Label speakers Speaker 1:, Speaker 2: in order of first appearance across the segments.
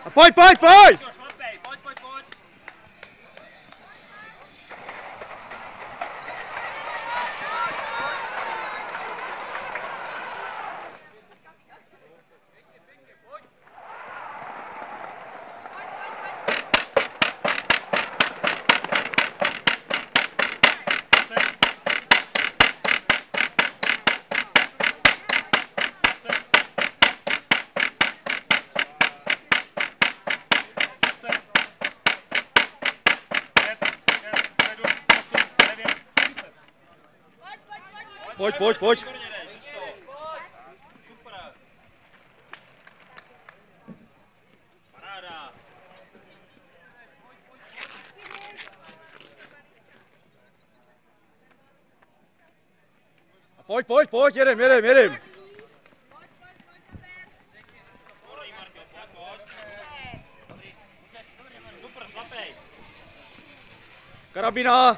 Speaker 1: A pojď, pojď, pojď! Pojď, pojď, pojď. Pojď, pojď, pojď, jedem, jedem, jedem. Karabina.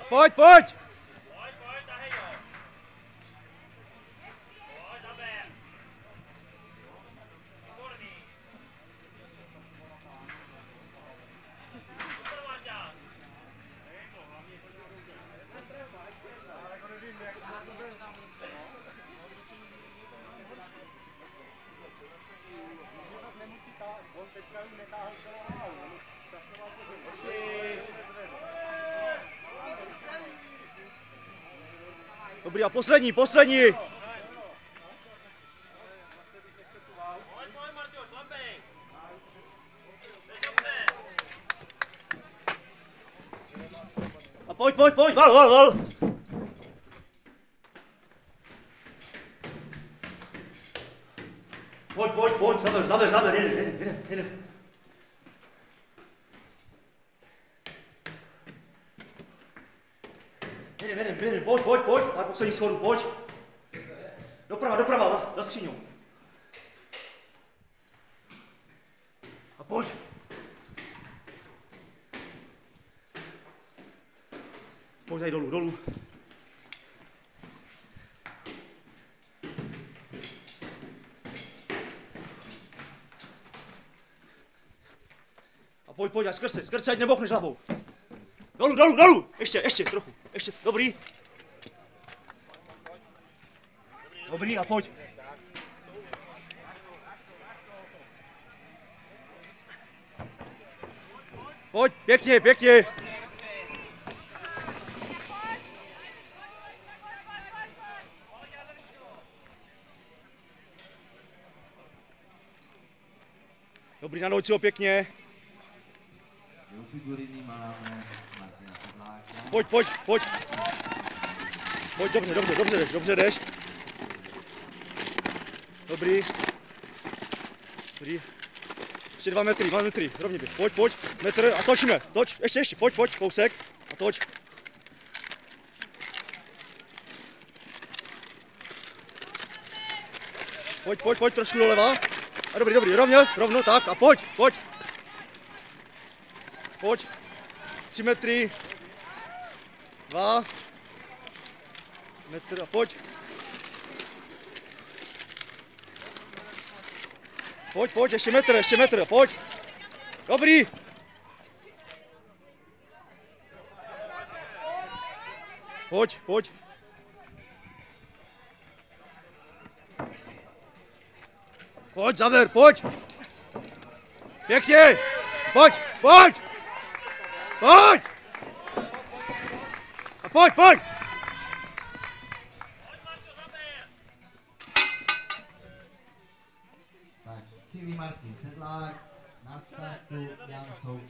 Speaker 1: Pojď, pojď! Dobrý, a poslední, poslední! A pojď, pojď, pojď, val, val, val! Pojď, pojď, pojď, zaber, zaber, zaber, jedem. Jedem, pojď, na poslední schodu, pojď. Doprava, za skříňou. A pojď. Pojď tady dolů. A pojď, až skrz, ať nebochneš hlavou. Dolů, ještě trochu, dobrý. Dobrý, a pojď. Pojď, pěkně. Dobrý, nadoď si ho pěkně. Pojď. Pojď, dobře jdeš. Dobrý. Ještě 2 metry, rovně běž. Pojď, metr a točíme, ještě, pojď, kousek a toč. Pojď, trošku doleva. A dobrý, rovno, tak a pojď. Pojď, 3 metry, 2 metr a pojď. Pojď, ještě metr, pojď. Dobrý. Pojď. Pojď, zaver, pojď. Pěkně. Pojď. A pojď.
Speaker 2: Tak, Martin Sedlák, na startu Jan Souček.